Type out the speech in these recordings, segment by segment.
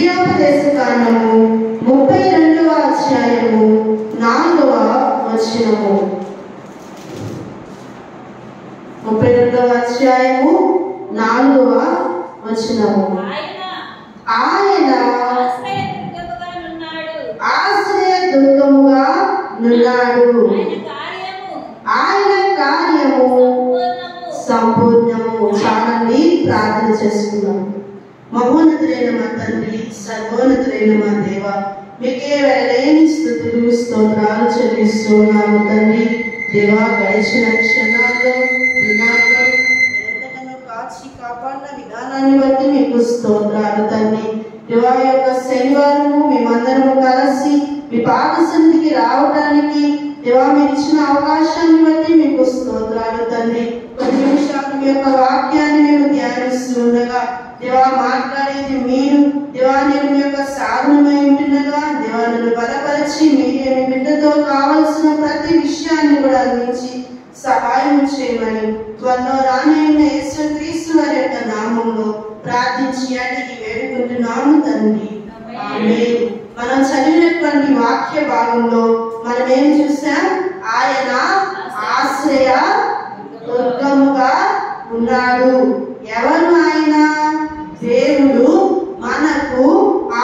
ద్వితీయోపదేశ కాండము 32వ అధ్యాయము 4వ వచనము. 32వ అధ్యాయము 4వ వచనము. ఆయన ఆశ్రయ దుర్గముగా నున్నాడు. ఆయన కార్యము సంపూర్ణము. చాలండి, ప్రార్థన చేసుకున్నాము. మహోన్నతులైన మా తండ్రి, సర్వోన్నతులైన మా దేవ, మీకే వేలేని స్తుతులు స్తోత్రాలు చెల్లిస్తున్నాము తండ్రి. దేవా, గడిచిన క్షణాల్లో దినాల్లో ఎంతగానో కాచి కాపాడిన విధానాన్ని బట్టి మీకు స్తోత్రాలు తండ్రి. దేవా, యొక్క శనివారము మేమందరము కలిసి మీ పాద సన్నిధికి రావడానికి దేవా మీరు ఇచ్చిన అవకాశాన్ని బట్టి మీకు స్తోత్రాలు తండ్రి. 10 నిమిషాలు మీ యొక్క వాక్యాన్ని మేము ధ్యానిస్తుండగా దేవా మాట్లాడేది మీరు. దేవా, నేను మీ యొక్క సాధనమై ఉంటుండగా దేవా నన్ను బలపరిచి మీరే మీ బిడ్డతో కావలసిన ప్రతి విషయాన్ని కూడా అందించి సహాయం చేయమని త్వరలో రానైన యేసుక్రీస్తు వారి యొక్క నామంలో ప్రార్థించి అడిగి వేడుకుంటున్నాము తండ్రి. ఆమేన్. మనం చదివినటువంటి వాక్య భాగంలో మనం ఏం చూసాం? ఆయన ఆశ్రయ దుర్గముగా ఉన్నాడు. ఎవరు ఆయన? దేవుడు మనకు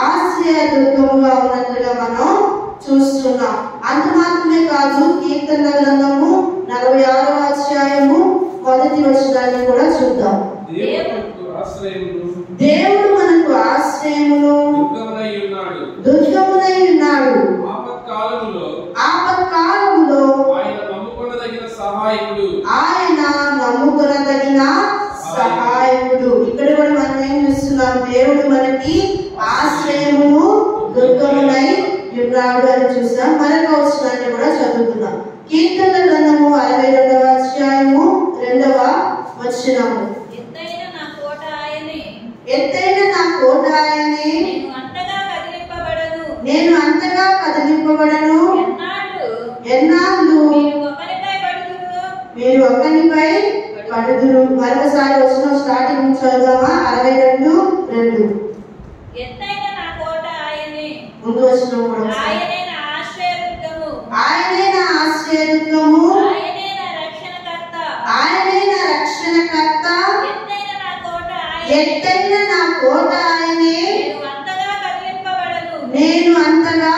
ఆశ్రయ దుర్గముగా ఉన్నట్లుగా మనం చూస్తున్నాం. అంత మాత్రమే కాదు, కీర్తన గ్రంథము 46వ అధ్యాయము 1వ వచనాన్ని కూడా చూద్దాం. దేవుడు మనకు ఆశ్రయమును దుర్గమునై ఉన్నాడు. ఆపత్కాలములో ఆయన నమ్ముకొనదగిన సహాయకుడు. ఇక్కడ కూడా మనం ఏం చూస్తున్నాం? దేవుడు మనకి ఆశ్రయమును దుర్గమునై ఉన్నాడు అని చూస్తాం. మరొక వచనాన్ని కూడా చదువుతున్నాం. కీర్తన గ్రంథము 62వ అధ్యాయము 2వ వచనము. ఎత్తైన నా కోట ఆయనే, నేను అంతగా కదిలింపబడను. ఎన్నాళ్ళు మీరు ఒకరిపై పడుదురు. మరొకసారి వచ్చిన స్టార్టింగ్ చదువుదామా? 62:2. ముందు వచ్చిన ఆయనే నా ఆశ్రయదుర్గము, ఆయనే నా రక్షణకర్త, ఎత్తైన నా కోట ఆయనే, నేను అంతగా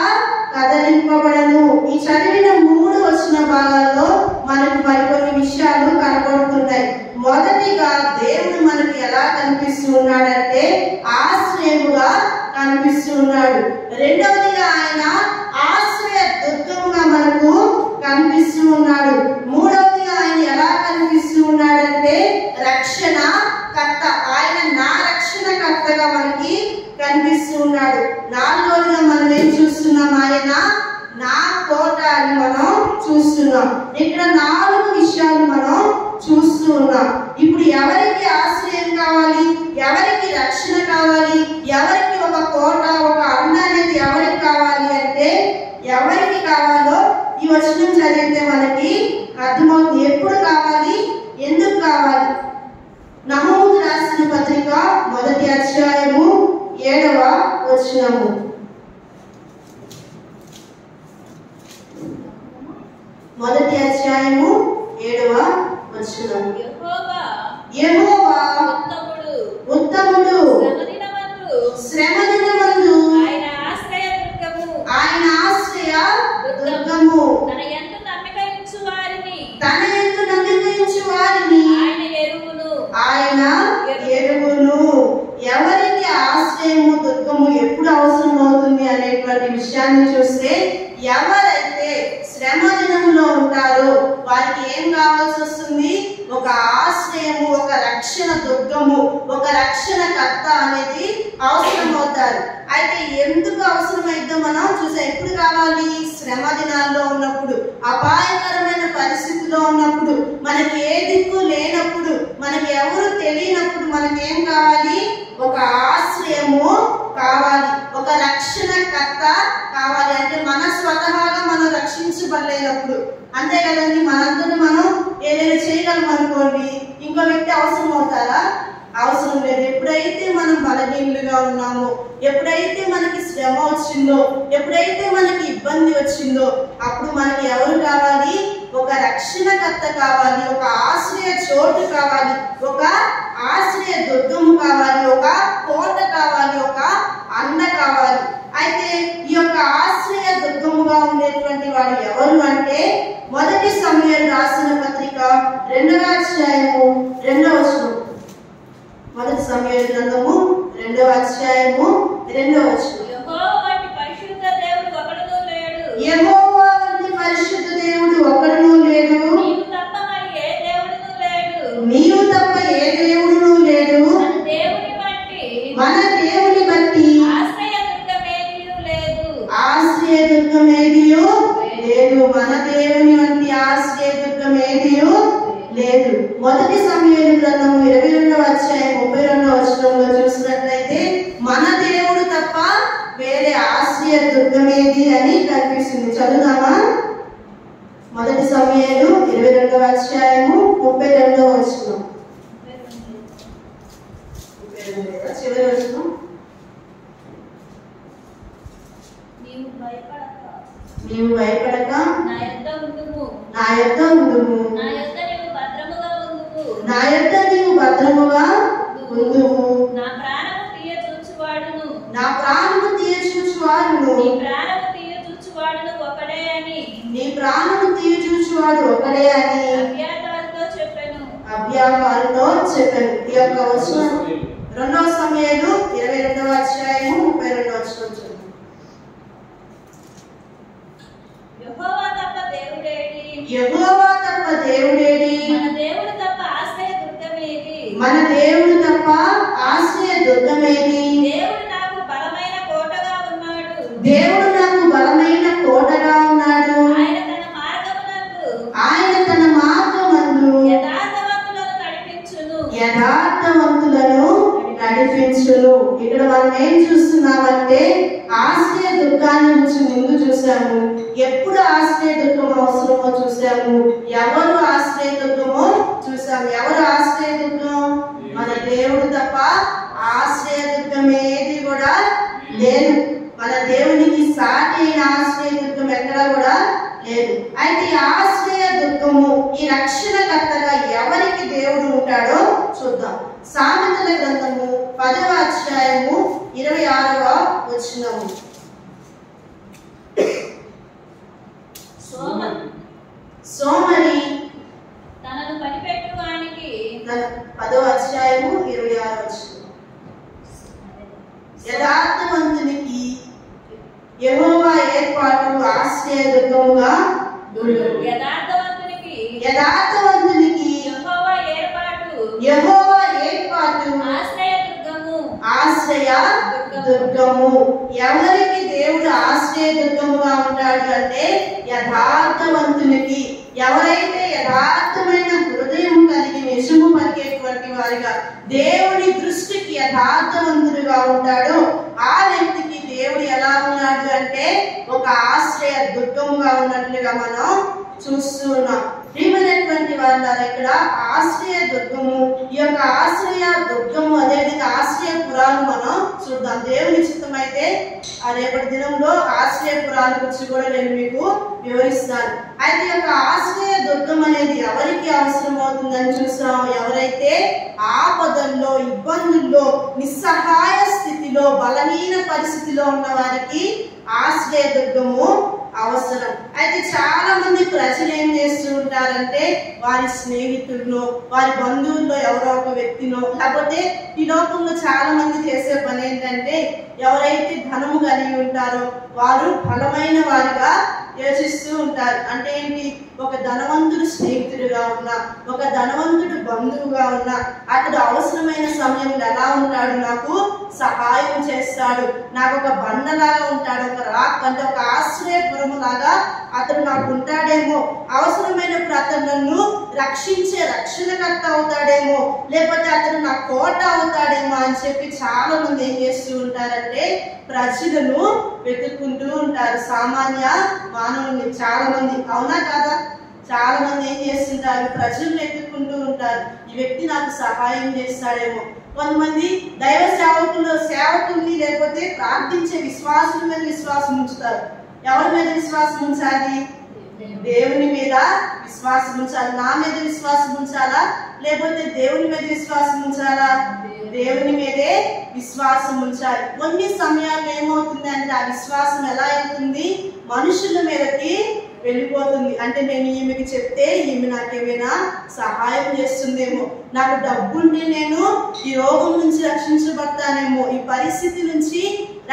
కదలింపబడను. ఈ చదివిన 3 వచన భాగాల్లో మనకు మరికొన్ని విషయాలు కనబడుతున్నాయి. మొదటిగా దేవుడు మనకి ఎలా కనిపిస్తూ ఉన్నాడంటే ఆశ్రయముగా కనిపిస్తూ ఉన్నాడు. రెండవదిగా ఆయన ఆశ్రయ దుర్గముగా మనకు కనిపిస్తూ ఉన్నాడు. మూడవదిగా ఆయన ఎలా కనిపిస్తూ ఉన్నాడంటే రక్షణ కర్త. ఆయన నా రక్షణ కర్తగా మనకి కనిపిస్తూ ఉన్నాడు. నాలుగవదిగా మనం ఏం చూస్తున్నాం? ఆయన నా కోట అని మనం చూస్తున్నాం. ఇక్కడ 4 విషయాలు మనం చూస్తూ ఉన్నాం. ఇప్పుడు ఎవరికి ఆశ్రయం కావాలి? ఎవరికి రక్షణ కావాలి? ఎవరికి ఒక కోట, ఒక అండ అనేది ఎవరికి కావాలి అంటే ఎవరికి కావాలో ఈ వచనం చదివితే మనకి అర్థమవుతుంది. ఎప్పుడు కావాలి, ఎందుకు కావాలి? నహూము రాసిన పత్రిక 1వ అధ్యాయము 7వ వచనము. మొదటి అధ్యాయము 7వ వచనం. యెహోవా ఉత్తముడు, శ్రమదినమందు ఆయన ఆశ్రయ దుర్గము, తన యందు నమ్మిక ఉంచు వారిని ఆయన ఎరుగును. ఎవరికి ఆశ్రయము దుర్గము ఎప్పుడు అవసరం అవుతుంది అనేటువంటి విషయాన్ని చూస్తే, ఎవరైతే శ్రమ దినములో ఉంటారో వారికి ఏం కావాల్సి వస్తుంది? ఒక ఆశ్రయము, ఒక రక్షణ దుర్గము, ఒక రక్షణ కర్త అనేది అవసరం అవుతారు. అయితే ఎందుకు అవసరమైందో మనం చూసాం. ఎప్పుడు కావాలి? శ్రమ దినాల్లో ఉన్నప్పుడు, అపాయకరమైన పరిస్థితిలో ఉన్నప్పుడు, మనకి ఏ దిక్కు లేనప్పుడు, మనకి ఎవరు తెలియనప్పుడు మనకి ఏం కావాలి? ఒక ఆశ్రయము కావాలి, ఒక రక్షణ కర్త కావాలి. అంటే మన స్వతహాగా మనం రక్షించబడలేనప్పుడు, అంతే కదండి, మనందరూ మనం ఏదైనా చేయగలం అనుకోండి, ఇంకో వ్యక్తి అవసరం అవుతారా? అవసరం లేదు. ఎప్పుడైతే మనం బలహీనులుగా ఉన్నామో, ఎప్పుడైతే మనకి శ్రమ వచ్చిందో, ఎప్పుడైతే మనకి ఇబ్బంది వచ్చిందో, అప్పుడు మనకి ఎవరు కావాలి? ఒక రక్షణకర్త కావాలి, ఒక ఆశ్రయ చోటు కావాలి, ఒక ఆశ్రయ దుర్గము కావాలి, ఒక కోట కావాలి, ఒక అండ కావాలి. అయితే ఈ యొక్క ఆశ్రయ దుర్గముగా ఉండేటువంటి వాడు ఎవరు అంటే, మొదటి సమూయేలు రాసిన పత్రిక 2వ అధ్యాయము 2వ వచనం. మొదటి సమూయేలు గ్రంథము 2వ అధ్యాయము 2వ వచనం. యెహోవా వంటి పరిశుద్ధ దేవుడు ఒకడునూ లేడు. యెహోవా వంటి పరిశుద్ధ దేవుడు ఒకడునూ లేడు. నీవు తప్ప మరి ఏ దేవుడునూ లేడు. నీవు తప్ప ఏ దేవుడునూ లేడు. మన దేవుని బట్టి ఆశ్రయ దుర్గం ఏదియూ లేదు. మన దేవుని వంటి ఆశ్రయ దుర్గం ఏదియూ లేదు. మొదటి సమూయేలు గ్రంథము 22వ అధ్యాయం 32వ వచనంలో చూసినట్లయితే మన దేవుడు తప్ప వేరే ఆశ్రయ దుర్గం ఏది అని కనిపిస్తుంది. చదువుదామా? మొదటి సమూయేలు 22వ అధ్యాయము 32వ వచనం. చివరి వచనం. నీవు భయపడక నా యొద్ద ఉండుము. నా యొద్ద ఉండుము. నా యొద్ద నీవు భద్రముగా ఉండుము. నా యొద్ద నీవు భద్రముగా ఉండుము. నా ప్రాణము తీయచూచువాడును. నా ప్రాణము తీయచూచువాడును. నీ ప్రాణము తీయచూచువాడును ఒకడే అని. నీ ప్రాణము తీయచూచువాడు ఒకడే అని అబ్యాతారుతో చెప్పెను. అబ్యాతారుతో చెప్పెను. ఈ యొక్క వచనం 2వ సమూయేలు 22వ అధ్యాయము 32వ వచనం. యెహోవా తప్ప దేవుడేడి. యెహోవా తప్ప దేవుడేడి. మన దేవుడు తప్ప ఆశ్రయ దుర్గమేది. మన దేవుడు తప్ప ఆశ్రయ దుర్గమేది. దేవుడు నాకు బలమైన కోటగా ఉన్నాడు. దేవుడు నాకు బలమైన కోటగా ఉన్నాడు. ఆయన తన మార్గమునందు యథార్థవంతులను నడిపించును. ఇక్కడ మనం ఏం చూస్తున్నామంటే ఆశ్రయ దుర్గాన్ని గురించి ముందు చూసాము. ఎప్పుడు ఆశ్రయ దుర్గం అవసరమో చూసాము. ఎవరు ఆశ్రయ దుర్గమో చూసాము. ఎవరు ఆశ్రయ దుర్గం? మన దేవుడు తప్ప ఆశ్రయ దుర్గం ఏది కూడా లేదు. మన దేవునికి సాటి అయిన ఆశ్రయ దుర్గం ఎక్కడా కూడా లేదు. అయితే ఆశ్రయ దుర్గము, ఈ రక్షణకర్తగా ఎవరికి దేవుడు ఉంటాడో చూద్దాం. సామెతల గ్రంథము 10వ అధ్యాయము 26వ వచనము. సోమరి తనను కనిపెట్టువానికి 10వ అధ్యాయము 26వ వచనం. యథార్థవంతునికి యెహోవా ఏర్పాటు ఆశ్రయ దుర్గముగా ఉండును. యథార్థవంతునికి యెహోవా ఏర్పాటు ఆశ్రయ దుర్గము. ఎవరికి దేవుడు ఆశ్రయ దుర్గముగా ఉంటాడు అంటే యథార్థవంతునికి. ఎవరైతే యథార్థమైన హృదయం కలిగి నిజము పలికేటువంటి వారిగా, దేవుడి దృష్టికి యథార్థవంతుడిగా ఉంటాడో ఆ వ్యక్తికి దేవుడు ఎలా ఉన్నాడు అంటే ఒక ఆశ్రయ దుర్గముగా ఉన్నట్లుగా మనం చూస్తూ ఉన్నాం. ప్రియమైనటువంటి వాళ్ళ ఇక్కడ ఆశ్రయ దుర్గము, ఈ యొక్క ఆశ్రయ దుర్గము అదేవిధంగా ఆశ్రయ పురాలు మనం చూద్దాం. దేవుని చిత్తమైతే ఆ రేపటి దినంలో ఆశ్రయ పురాల గురించి కూడా నేను మీకు వివరిస్తాను. అయితే ఈ యొక్క ఆశ్రయ దుర్గం అనేది ఎవరికి అవసరం అవుతుందని చూసాం. ఎవరైతే ఆపదల్లో, ఇబ్బందుల్లో, నిస్సహాయ స్థితిలో, బలహీన పరిస్థితిలో ఉన్న వారికి ఆశ్రయ దుర్గము అవసరం. అయితే చాలా మంది ప్రజలు ఏం చేస్తూ ఉంటారంటే వారి స్నేహితుల్లో, వారి బంధువుల్లో ఎవరో ఒక వ్యక్తినో, లేకపోతే ఈ లోకంలో చాలా మంది చేసే పని ఏంటంటే ఎవరైతే ధనము కలిగి ఉంటారో వారు బలమైన వారిగా యోచిస్తూ ఉంటారు. అంటే ఏంటి? ఒక ధనవంతుడు స్నేహితుడిగా ఉన్నా, ఒక ధనవంతుడు బంధువుగా ఉన్నా అతడు అవసరమైన సమయంలో ఎలా ఉంటాడు? నాకు సహాయం చేస్తాడు, నాకు ఒక బండలాగా ఉంటాడు, ఒక రాక్ అంటే ఒక ఆశ్రయపురము లాగా అతడు నాకు ఉంటాడేమో, అవసరమైనప్పుడు అతను నన్ను రక్షించే రక్షణకర్త అవుతాడేమో, లేకపోతే అతను నా కోట అవుతాడేమో అని చెప్పి చాలా మంది ఏం చేస్తూ ఉంటారంటే ప్రజలను వెతుక్కుంటూ ఉంటారు. సామాన్య మానవుల్ని చాలా మంది, అవునా కాదా? చాలా మంది ఏం చేస్తుంటారు? ప్రజలను వెతుక్కుంటూ ఉంటారు. ఈ వ్యక్తి నాకు సహాయం చేస్తాడేమో, కొంతమంది దైవ సేవకుల్ని లేకపోతే ప్రార్థించే విశ్వాసుల మీద విశ్వాసం ఉంచుతారు. ఎవరి మీద విశ్వాసం ఉంచాలి? దేవుని మీద విశ్వాసం ఉంచాలి. నా మీద విశ్వాసం ఉంచాలా లేకపోతే దేవుని మీద విశ్వాసం ఉంచాలా? దేవుని మీదే విశ్వాసం ఉంచాలి. కొన్ని సమయాల్లో ఏమవుతుంది అంటే ఆ విశ్వాసం ఎలా అవుతుంది? మనుషుల మీదకి వెళ్ళిపోతుంది. అంటే నేను ఈమెకి చెప్తే ఈమె నాకేమైనా సహాయం చేస్తుందేమో, నాకు డబ్బుండి నేను ఈ రోగం నుంచి రక్షించబడతానేమో, ఈ పరిస్థితి నుంచి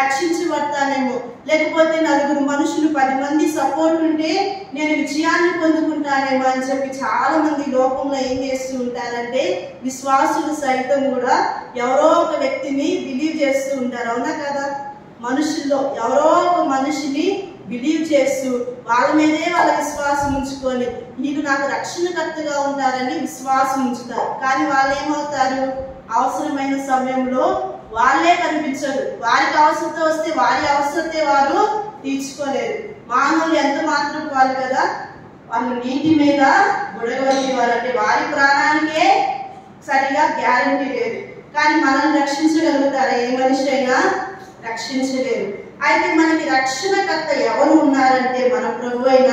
రక్షించబడతానేమో, లేకపోతే నలుగురు మనుషులు 10 మంది సపోర్ట్ ఉంటే నేను విజయాన్ని పొందుకుంటానేమో అని చెప్పి చాలా మంది లోకంలో ఏం చేస్తూ ఉంటారంటే విశ్వాసులు సైతం కూడా ఎవరో ఒక వ్యక్తిని బిలీవ్ చేస్తూ ఉంటారు. అవునా కదా? మనుషుల్లో ఎవరో ఒక మనిషిని బిలీవ్ చేస్తూ వాళ్ళ మీదే వాళ్ళ విశ్వాసం ఉంచుకొని వీళ్ళు నాకు రక్షణకర్తగా ఉంటారని విశ్వాసం ఉంచుతారు. కానీ వాళ్ళు ఏమవుతారు? అవసరమైన సమయంలో వాళ్ళే కనిపించరు. వారికి అవసరత వస్తే వారి అవసరతే వారు తీర్చుకోలేరు. మానవులు ఎంత మాత్రం వాళ్ళు కదా, వాళ్ళు నీటి మీద బుడగవల్లి వారు, అంటే వారి ప్రాణానికే సరిగా గ్యారంటీ లేదు. కానీ మనల్ని రక్షించగలుగుతారా? ఏ మనిషి అయినా రక్షించలేరు. అయితే మనకి రక్షణకర్త ఎవరు ఉన్నారంటే మన ప్రభు అయిన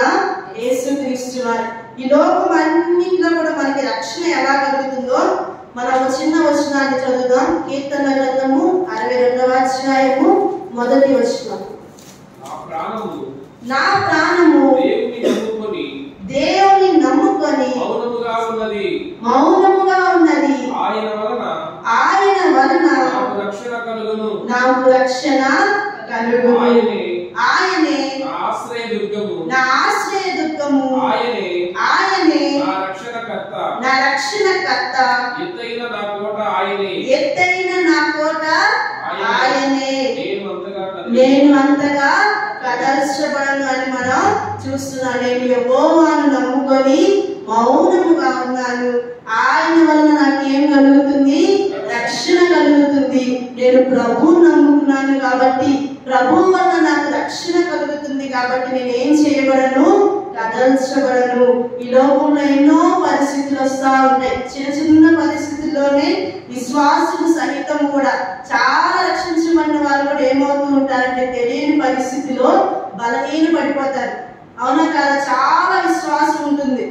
యేసుక్రీస్తు వారు. ఈ లోకం అన్నింటిలో కూడా మనకి రక్షణ ఎలా కలుగుతుందో మనం ఒక చిన్న వచనాన్ని చదువుదాం. కీర్తన గ్రంథము 62వ అధ్యాయము 1వ వచనం. నా ప్రాణము దేవుని నమ్ముకొని మౌనముగా ఉన్నది. ఆయన వలన నాకు రక్షణ కలుగును. ఆయనే నా ఆశ్రయ దుర్గము. ఆయనే నా రక్షణకర్త. ఎత్తైన నా కోట ఆయనే. నేను అంతగా కదల్చబడను అని మనం చూస్తున్నాం. నేను యెహోవాను నమ్ముకొని మౌనముగా ఉన్నాను. ఆయన వలన నాకేం కలుగుతుంది? రక్షణ కలుగుతుంది. నేను ప్రభువును నమ్ముకున్నాను కాబట్టి ప్రభువు వలన నాకు రక్షణ కలుగుతుంది కాబట్టి నేను ఏం చేయబడను? కదల్చబడను. ఈ లోకంలో ఎన్నో పరిస్థితులు వస్తూ ఉంటాయి. చిన్న చిన్న పరిస్థితుల్లోనే విశ్వాసులు సహితం కూడా చాలా రక్షించబడిన వాళ్ళు కూడా ఏమవుతూ ఉంటారంటే తెలియని పరిస్థితిలో బలహీన పడిపోతారు. అవునా కాదా? చాలా విశ్వాసం ఉంటుంది.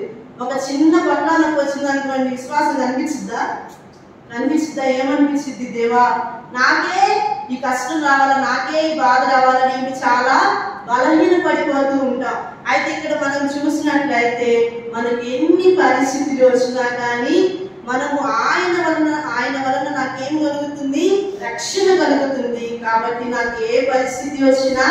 ఒక చిన్న పట్ల నాకు వచ్చింది అనుకోండి, విశ్వాసం కనిపించిద్దా? ఏమనిపించింది? దేవా నాకే ఈ కష్టం రావాలా, నాకే ఈ బాధ రావాలని చాలా బలహీన పడిపోతూ ఉంటాం. అయితే ఇక్కడ మనం చూసినట్లయితే మనకి ఎన్ని పరిస్థితులు వచ్చినా కానీ మనము ఆయన వలన నాకేం కలుగుతుంది? రక్షణ కలుగుతుంది. కాబట్టి నాకు ఏ పరిస్థితి వచ్చినా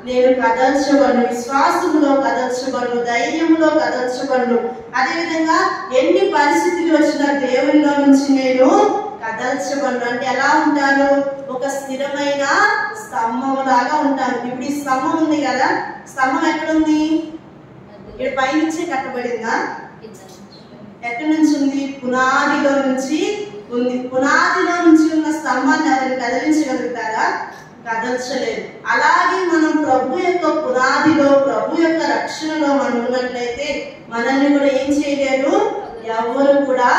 నేను కదల్చబడను, విశ్వాసములో కదల్చబడను, ధైర్యంలో కదల్చబడను. అదేవిధంగా ఎన్ని పరిస్థితులు వచ్చినా దేవునిలో నుంచి నేను కదల్చబడను. అంటే ఎలా ఉంటాను? ఒక స్థిరమైన స్తంభం లాగా ఉంటాను. ఇప్పుడు ఈ స్తంభం ఉంది కదా, స్తంభం ఎక్కడుంది? ఇక్కడ పైనుంచే కట్టబడిందా? ఎక్కడి నుంచి ఉంది? పునాదిలో నుంచి ఉంది. పునాదిలో నుంచి ఉన్న స్తంభాన్ని ఎవరిని కదిలించగలుగుతారా? కదల్చలేదు. అలాగే మనం ప్రభు యొక్క పునాదిలో, ప్రభు యొక్క రక్షణలో మనం ఉన్నట్లయితే మనల్ని కూడా ఏం చేయలేరు? ఎవరు కూడా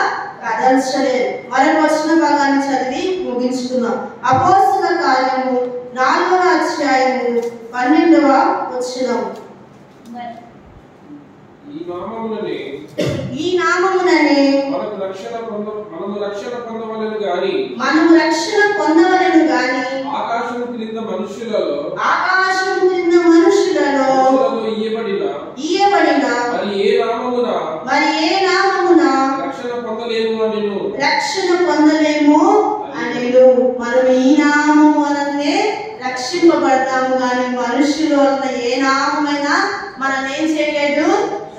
కదల్చలేరు. మరొక వచన భాగాన్ని చదివి ముగించుకున్నాం. అపోస్తల కార్యము 4వ అధ్యాయము 12వ వచనం. ఈ నామముననే మనము రక్షణ పొందవలెను గాని ఆకాశము క్రింద మనుషులలో ఇయ్యబడిన మరి ఏ నామమున రక్షణ పొందలేము అనేను. మనం ఈ నామము వలనే రక్షింపబడతాము కానీ మనుషుల వలన ఏ నామమైనా మనల్ని ఏం చేయలేదు?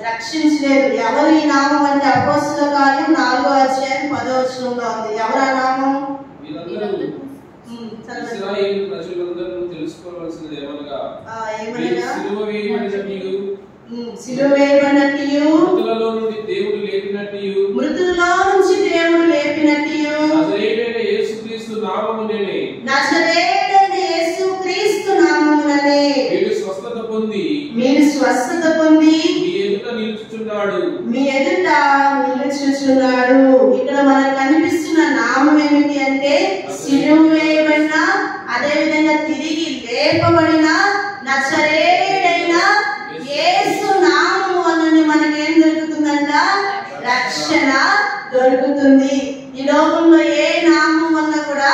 రక్షించలేదు. ఎవరు ఈ నామం అంటే అపోస్తల కార్యం 4వ అధ్యాయం 10వ వచనంలో ఉంది. ఎవరు ఆ నామం? సిలువ వేయబడినట్టు, మృతులలో నుంచి దేవుడు లేపినట్టు, నజరేయుడైన యేసుక్రీస్తు నామముననే మీరు స్వస్థత పొంది మీ ఎదుట నిలుచుచున్నాడు. ఇక్కడ మనకు కనిపిస్తున్న నామం ఏమిటి అంటే తిరిగి లేపబడిన నజరేయుడైన యేసు నామము వలన మనకేం దొరుకుతుందంట? రక్షణ దొరుకుతుంది. ఈ లోకంలో ఏ నామం వల్ల కూడా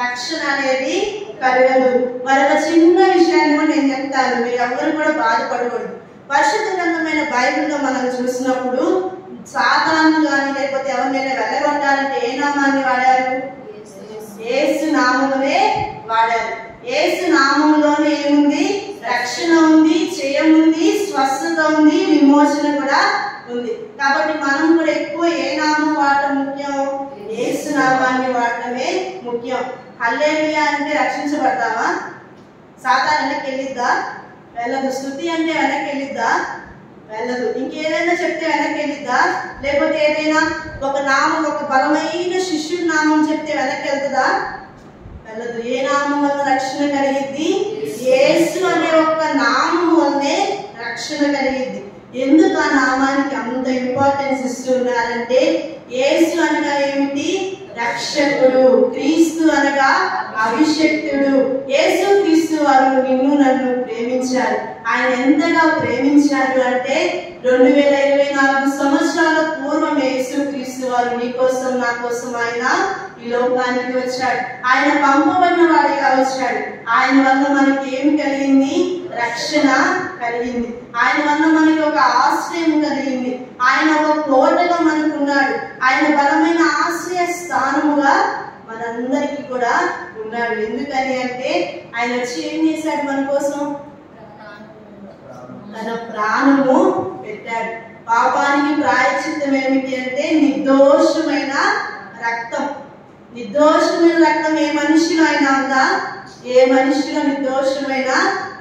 రక్షణ అనేది కలగదు. మరొక చిన్న విషయాన్ని కూడా నేను చెప్తాను, మీరు ఎవరు కూడా బాధపడకూడదు. పరిశుద్ధ గ్రంథమైన బైబిల్లో మనం చూసినప్పుడు సాతాను కానీ లేకపోతే ఎవరినైనా వెళ్ళగొట్టాలంటే ఏ నామాన్ని వాడారు? యేసు నామమునే వాడారు. యేసు నామములోనే ఏముంది? రక్షణ ఉంది, జయం ఉంది, స్వస్థత ఉంది, విమోచన కూడా ఉంది. కాబట్టి మనం కూడా ఎక్కువ ఏ నామం వాడటం ముఖ్యం? యేసు నామాన్ని వాడటమే ముఖ్యం. హల్లెలూయా అంటే రక్షించబడతావా? సాతాను వెనక్కి వెళ్ళిద్దా? వెళ్ళదు. స్తుతి అంటే వెనక్కి వెళ్ళిద్దా? వెళ్ళదు. ఇంకేదైనా చెప్తే వెనక్కి వెళ్ళిద్దా? లేకపోతే ఏదైనా ఒక నామం, ఒక బలమైన శిష్యుడి నామం చెప్తే వెనక్కి వెళ్తుందా? వెళ్ళదు. ఏ నామం వల్ల రక్షణ కలిగిద్ది? యేసు అనే ఒక నామం వల్లే రక్షణ కలిగిద్ది. ఎందుకు ఆ నామానికి అంత ఇంపార్టెన్స్ ఇస్తున్నారంటే, యేసు అనగా ఏమిటి? రక్షకుడు. క్రీస్తు అనగా అభిషక్తుడు. యేసు క్రీస్తు వారు నిన్ను నన్ను ప్రేమించారు. ఆయన ఎంతగా ప్రేమించారు అంటే 2024 సంవత్సరాల పూర్వం యేసు క్రీస్తు వారు నీ కోసం నా కోసం ఆయన ఈ లోకానికి వచ్చాడు. ఆయన పంపబడిన వాడిగా వచ్చాడు. ఆయన వల్ల మనకి ఏం కలిగింది? రక్షణ కలిగింది. ఆయన వల్ల మనకి ఒక ఆశ్రయం కలిగింది. ఆయన ఒక కోటగా మనకున్నాడు. ఆయన బలమైన ఆశ్రయ స్థానముగా మనందరికీ కూడా ఉన్నాడు. ఎందుకని అంటే ఆయన వచ్చి ఏం చేశాడు? మన కోసం తన ప్రాణము పెట్టాడు. పాపానికి ప్రాయశ్చిత్తం ఏమిటి అంటే నిర్దోషమైన రక్తం. నిర్దోషమైన రక్తం ఏ మనిషిలో అయినా ఉందా? ఏ మనిషిలో నిర్దోషమైన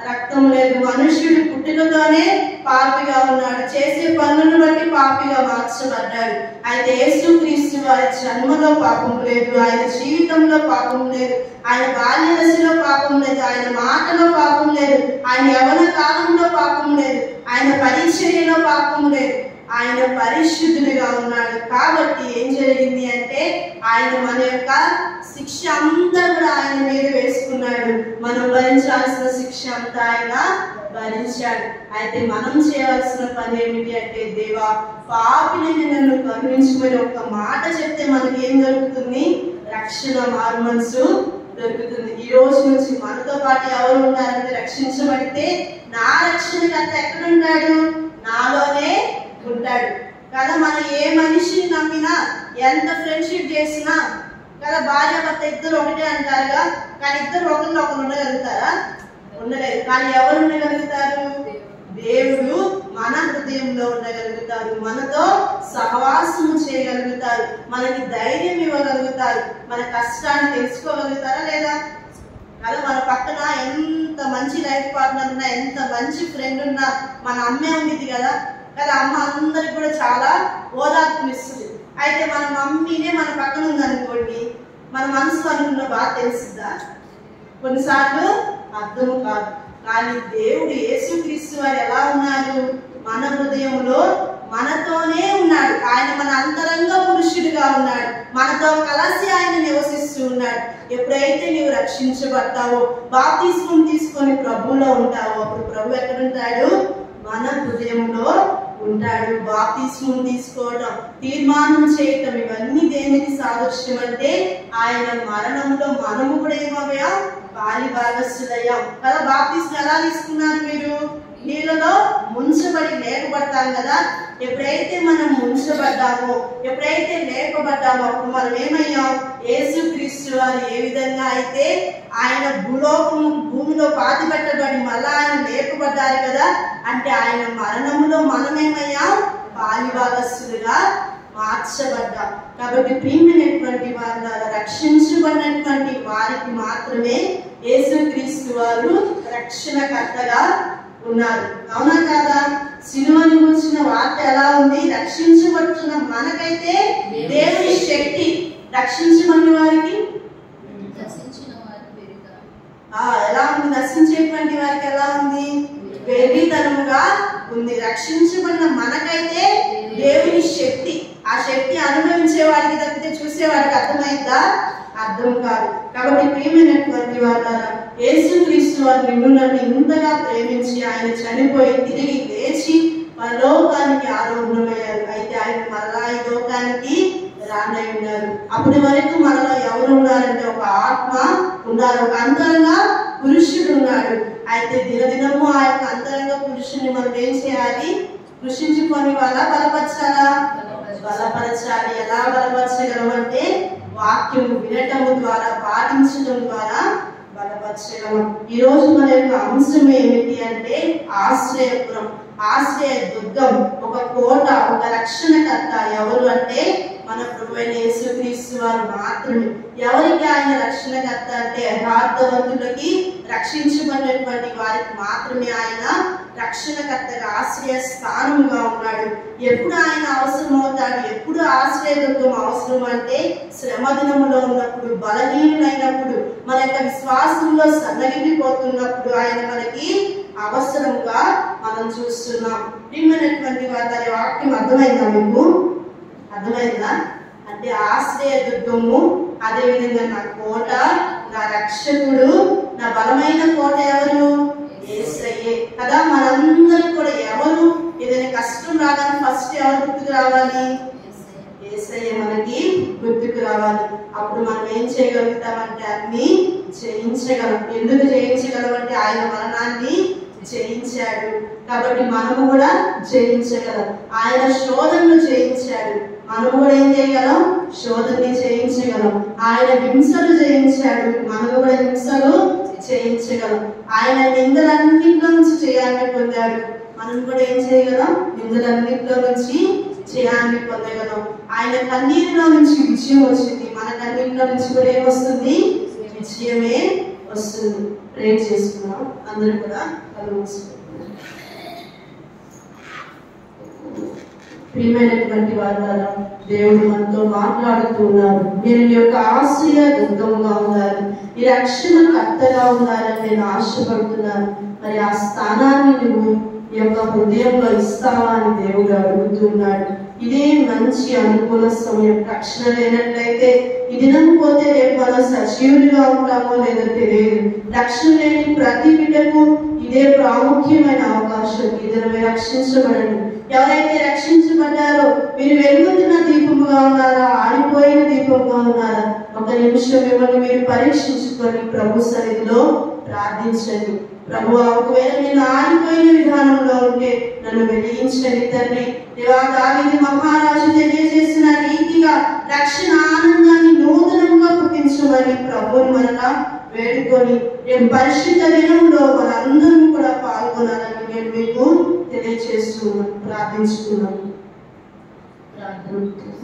రక్తం లేదు. మనుష్యుడు పుట్టుకతోనే పాపిగా ఉన్నాడు. చేసే పనులను బట్టి పాపిగా మార్చబడ్డాడు. అయితే యేసుక్రీస్తు వారి జన్మలో పాపం లేదు, ఆయన జీవితంలో పాపం లేదు, ఆయన బాల్య దశలో పాపం లేదు, ఆయన మాటలో పాపం లేదు, ఆయన యవ్వన కాలంలో పాపం లేదు, ఆయన పరిచర్యలో పాపం లేదు. ఆయన పరిశుద్ధుడిగా ఉన్నాడు. కాబట్టి ఏం జరిగింది అంటే ఆయన మన యొక్క శిక్ష అంతా కూడా ఆయన మీద వేసుకున్నాడు. మనం భరించాల్సిన శిక్ష అంతా ఆయన భరించాడు. అయితే మనం చేయవలసిన పని ఏమిటి అంటే, దేవా పాపిని నన్ను కరుణించమని ఒక మాట చెప్తే మనకి ఏం దొరుకుతుంది? రక్షణ, మారు మనసు దొరుకుతుంది. ఈ రోజు నుంచి మనతో పాటు ఎవరు ఉంటారంటే, రక్షించబడితే నా రక్షణకర్త ఎక్కడుంటాడు? నాలోనే ఉంటాడు కదా. మనం ఏ మనిషిని నమ్మినా, ఎంత ఫ్రెండ్షిప్ చేసినా కదా, భార్య భర్త ఇద్దరు ఒకటే అంటారుగా, కానీ ఇద్దరు ఒకరిలో ఒకరు ఉండగలుగుతారా? ఉండలేదు. కానీ ఎవరు ఉండగలుగుతారు? దేవుడు మన హృదయంలో ఉండగలుగుతారు, మనతో సహవాసము చేయగలుగుతారు, మనకి ధైర్యం ఇవ్వగలుగుతారు, మన కష్టాన్ని తెలుసుకోగలుగుతారా లేదా? కదా, మన పక్కన ఎంత మంచి లైఫ్ పార్ట్నర్ ఉన్నా, ఎంత మంచి ఫ్రెండ్ ఉన్నా, మన అమ్మే ఉండేది కదా. కదా, అమ్మ అందరికి కూడా చాలా ఓదార్పునిస్తుంది. అయితే మన మమ్మీనే మన పక్కన ఉందనుకోండి, మన మనసులో అనుకున్న బాధ తెలుస్తుందా? కొన్నిసార్లు అర్థం కాదు. కానీ దేవుడు యేసుక్రీస్తు వారు ఎలా ఉన్నారు? మన హృదయంలో మనతోనే ఉన్నాడు. ఆయన మన అంతరంగ పురుషుడిగా ఉన్నాడు. మనతో కలిసి ఆయన నివసిస్తూ ఉన్నాడు. ఎప్పుడైతే నీవు రక్షించబడతావో, బాప్తిస్మం తీసుకొని ప్రభువులో ఉంటావో, అప్పుడు ప్రభు ఎక్కడుంటాడు? మన హృదయంలో ఉంటాడు. బాప్తిస్మం తీసుకోవడం, తీర్మానం చేయటం, ఇవన్నీ దేనికి సాదృశ్యం అంటే ఆయన మరణంలో మనము కూడా ఏమయ్యాం? పాలి భాగస్థులయ్యాం కదా. బాప్తిస్మం ఎలా తీసుకున్నారు మీరు? నీళ్ళలో ముంచబడి లేపబడతాం కదా. ఎప్పుడైతే మనం ముంచబడ్డామో, ఎప్పుడైతే లేపబడ్డామో, అప్పుడు మనం ఏమయ్యాం? యేసుక్రీస్తు వారు ఏ విధంగా అయితే ఆయన భూమిలో పాతి పెట్టబడి మళ్ళా ఆయన లేపబడ్డారు కదా, అంటే ఆయన మరణంలో మనమేమయ్యాం? పాలిభాగస్తులుగా మార్చబడ్డాం. కాబట్టి ప్రియమైనటువంటి వారు, రక్షించబడినటువంటి వారికి మాత్రమే యేసుక్రీస్తు వారు రక్షణకర్తగా ఉన్నారు. అవునా కాదా? సిలువను గురించిన వార్త ఎలా ఉంది? రక్షించబడుతున్న మనకైతే దేవుని శక్తి, రక్షించబడిన వారికి ఎలా ఉంది? నశించేటువంటి వారికి ఎలా ఉంది? వెర్రితనముగా ఉంది. రక్షించబడిన మనకైతే దేవుని శక్తి, ఆ శక్తి అనుభవించే వారికి తప్పితే చూసే వారికి అర్థమైందా? అర్థం కాదు. కాబట్టి ప్రియమైనటువంటి వారు, యేసుక్రీస్తు వారు నిన్ను నన్ను ఇంతగా ప్రేమించి ఆయన చనిపోయి తిరిగి లేచి మన లోకానికి ఆరోగ్యమయ్యారు. అయితే ఆయన మరలా ఈ లోకానికి రానై ఉన్నారు. అప్పటి వరకు మనలో ఎవరు ఉన్నారంటే ఒక ఆత్మ ఉన్నారు, ఒక అంతరంగ పురుషుడు ఉన్నాడు. అయితే దినదినము ఆ యొక్క అంతరంగ పురుషుని మనం ఏం చేయాలి? కృషించుకొని బలపరచాలా? బలపరచాలి. ఎలా బలపరచగలం అంటే వాక్యము వినటము ద్వారా, పాటించడం ద్వారా బలపరచగలం. ఈ రోజు మన యొక్క అంశం ఏమిటి అంటే ఆశ్రయపురం, ఆశ్రయ దుర్గం, ఒక కోట, ఒక రక్షణకర్త. ఎవరు అంటే మన ప్రభువైన యేసుక్రీస్తు వారు మాత్రమే. ఎవరికి ఆయన రక్షణకర్త అంటే యథార్థవంతులకి, రక్షించబడినటువంటి వారికి మాత్రమే ఆయన రక్షణకర్తగా, ఆశ్రయ స్థానంగా ఉన్నాడు. ఎప్పుడు ఆయన అవసరం అవుతాడు? ఎప్పుడు ఆశ్రయ దుర్గం అవసరం అంటే శ్రమ దినములో ఉన్నప్పుడు, బలహీనులైనప్పుడు, మన యొక్క విశ్వాసంలో సన్నగిల్లిపోతున్నప్పుడు ఆయన మనకి అవసరంగా మనం చూస్తున్నాం. నిన్నటువంటి వారి వాక్యం అర్థమైందా మీకు? అర్థమైందా? అంటే ఆశ్రయ దుర్గము, అదేవిధంగా నా కోట, నా రక్షకుడు, నా బలమైన కోట ఎవరు? యేసయ్యే కదా. మనందరూ కూడా ఎవరు? ఏదైనా కష్టం రాగానే ఫస్ట్ ఎవరు గుర్తుకు రావాలి? యేసయ్య మనకి గుర్తుకు రావాలి. అప్పుడు మనం ఏం చేయగలుగుతామంటే అన్ని జయించగలం. ఎందుకు జయించగలం అంటే ఆయన మరణాన్ని జయించాడు కాబట్టి మనము కూడా జయించగలం. ఆయన శోధనను జయించాడు, మనము కూడా ఏం చేయగలం? శోధనని జయించగలం. ఆయన హింసలు జయించాడు, మనము కూడా హింసలు జయించగలం. ఆయన నిందలన్నింటిలో నుంచి జయాన్ని పొందాడు, మనం కూడా ఏం చేయగలం? నిందలన్నింటిలో నుంచి జయాన్ని పొందగలం. ఆయన కన్నీరులో నుంచి విజయం వచ్చింది, మన కన్నీరులో నుంచి కూడా ఏమొస్తుంది? విజయమే వస్తుంది. ప్రే చేసుకున్నాం అందరూ కూడా. ప్రియమైనటువంటి వారు, దేవుడు మనతో మాట్లాడుతున్నారు. నేను నీ యొక్క ఆశ్రయ దుర్గంగా ఉన్నారు, ఈ రక్షణ కర్తగా ఉన్నారని నేను ఆశపడుతున్నాను. మరి ఆ స్థానాన్ని నువ్వు ఈ యొక్క హృదయంలో ఇస్తావా అని దేవుడు అడుగుతున్నాడు. ఇదే మంచి అనుకూల సమయం. రక్షణ లేనట్లయితే ఈ దినం పోతే రేపు మనం సజీవులుగా ఉంటామో లేదో తెలియదు. రక్షణ లేని ప్రతి బిడ్డకు ఇదే ప్రాముఖ్యమైన అవకాశం. ఈ దినమే రక్షించబడండి. ఎవరైతే రక్షించబడ్డారో మీరు వెలుగుతున్న దీపముగా ఉన్నారా, ఆడిపోయిన దీపంగా ఉన్నారా? ఒక నిమిషం మిమ్మల్ని మీరు పరీక్షించుకొని ప్రభు సన్నిధిలో ప్రార్థించండి. ప్రభు, ఒకవేళ నేను ఆడిపోయిన విధానంలో ఉంటే నన్ను వెలిగించండి తండ్రి. దేవా, దావీదు మహారాజు తెలియజేసిన రీతిగా రక్షణ ఆనందాన్ని నూతనంగా పుట్టించమని ప్రభువుని మనగా వేడుకొని రేపు పరిశుద్ధ దినంలో మనందరం కూడా పాల్గొనాలని నేను మీకు తెలియజేస్తున్నాను, ప్రార్థించుకున్నాను.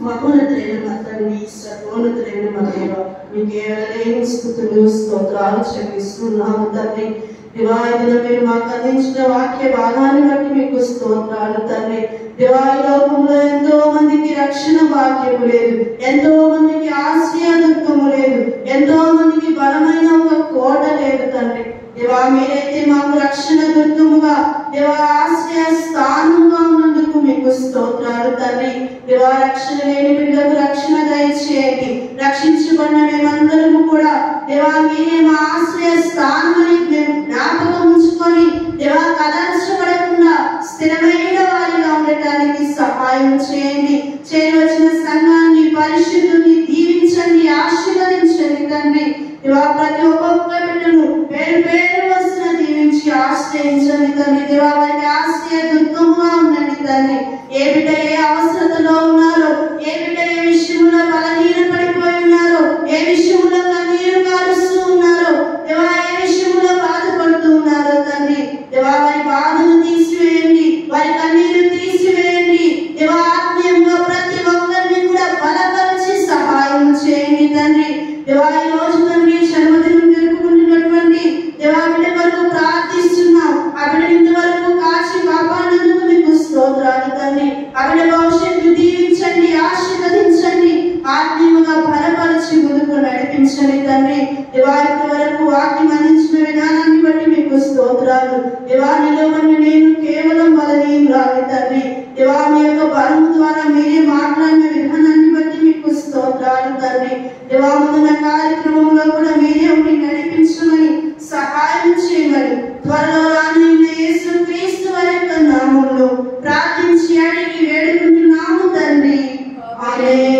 మహోన్నతులైన మా తండ్రి, సర్వోన్నతులైన మా దేవ, మీకు ఏవైనా స్తుతులు స్తోత్రాలు చెల్లిస్తున్నాము తండ్రి. దివాయిదిన మీరు మాకు అందించిన వాక్య భాగాన్ని బట్టి మీకు స్తోత్రాలు తండ్రి. దివాయి లోకంలో ఎంతో మందికి రక్షణ భాగ్యము లేదు, ఎంతో మందికి ఆశ్రయ దుర్గము లేదు, ఎంతో మందికి బలమైన ఒక కోట లేదు తండ్రి. దేవా, మీరైతే మాకు రక్షణ దుర్గముగా, దేవా ఆశ్రయ స్థానంగా ఉన్నందుకు మీకు స్తోత్రాలు తండ్రి. దేవా, రక్షణ లేని బిడ్డలకు రక్షణ దయచేయండి. రక్షించబడిన మేమందరము కూడా దేవా మీరే మా ఆశ్రయ స్థానాన్ని మేము జ్ఞాపకం ఉంచుకొని దేవా కదల్చబడకుండా స్థిరమైన వారిగా ఉండటానికి సహాయం చేయండి. చేరవచ్చిన సంఘాన్ని, పరిశుద్ధుని దీవించండి, ఆశీర్వదించండి తండ్రి. దేవా, ప్రతి ఒక్కొక్క బిడ్డను పేరు పేరు వస్తున్న దీవించి ఆశ్రయించండి తండ్రి. దేవా, వారికి ఆశ్రయ దుర్గముగా ఉండండి తండ్రి. ఏ బిడ్డ ఏ అవసరతలో ఉన్నారో, ఏ బిడ్డ ఏ విషయంలో బలహీన పడిపోయి ఉన్నారో, ఏ విషయంలో కన్నీరు కారుస్తూ ఉన్నారో, దేవా ఏ విషయంలో బాధపడుతూ ఉన్నారో తండ్రి. దేవా, వారి బాధను తీసివేయండి, వారి కన్నీరు తీసివేయండి. దేవా, ఆత్మీయంగా ప్రతి ఒక్కరిని కూడా బలపరిచి సహాయం చేయండి తండ్రి. దేవా, ఈ రోజు తండ్రి జన్మదినం జరుపుకుంటున్నటువంటి దేవా బిడ్డ వరకు ప్రార్థిస్తున్నాం. ఆ బిడ్డ ఇంతవరకు కాచి కాపాడినందుకు మీకు స్తోత్రాలు తండ్రి. ఆ బిడ్డ భవిష్యత్తు దీవించండి, ఆశీర్వదించండి, ఆత్మీయంగా బలపరిచి ముందుకు నడిపించండి తండ్రి. దేవా, ఇప్పటి వరకు వాక్యం అందించిన విధానాన్ని బట్టి మీకు స్తోత్రాలు. దేవా, నిలవని నేను కేవలం బలహీనురాలి తండ్రి. దేవా, మీ యొక్క బలము ద్వారా మీరే మాట్లాడిన విధానాన్ని బట్టి మీకు స్తోత్రాలు తండ్రి. దేవా, ముందున్న కార్యక్రమంలో కూడా మీరే ఉండి నడిపించమని సహాయం ప్రార్థించి అడిగి వేడుకుంటున్నాము తండ్రి. ఆమేన్.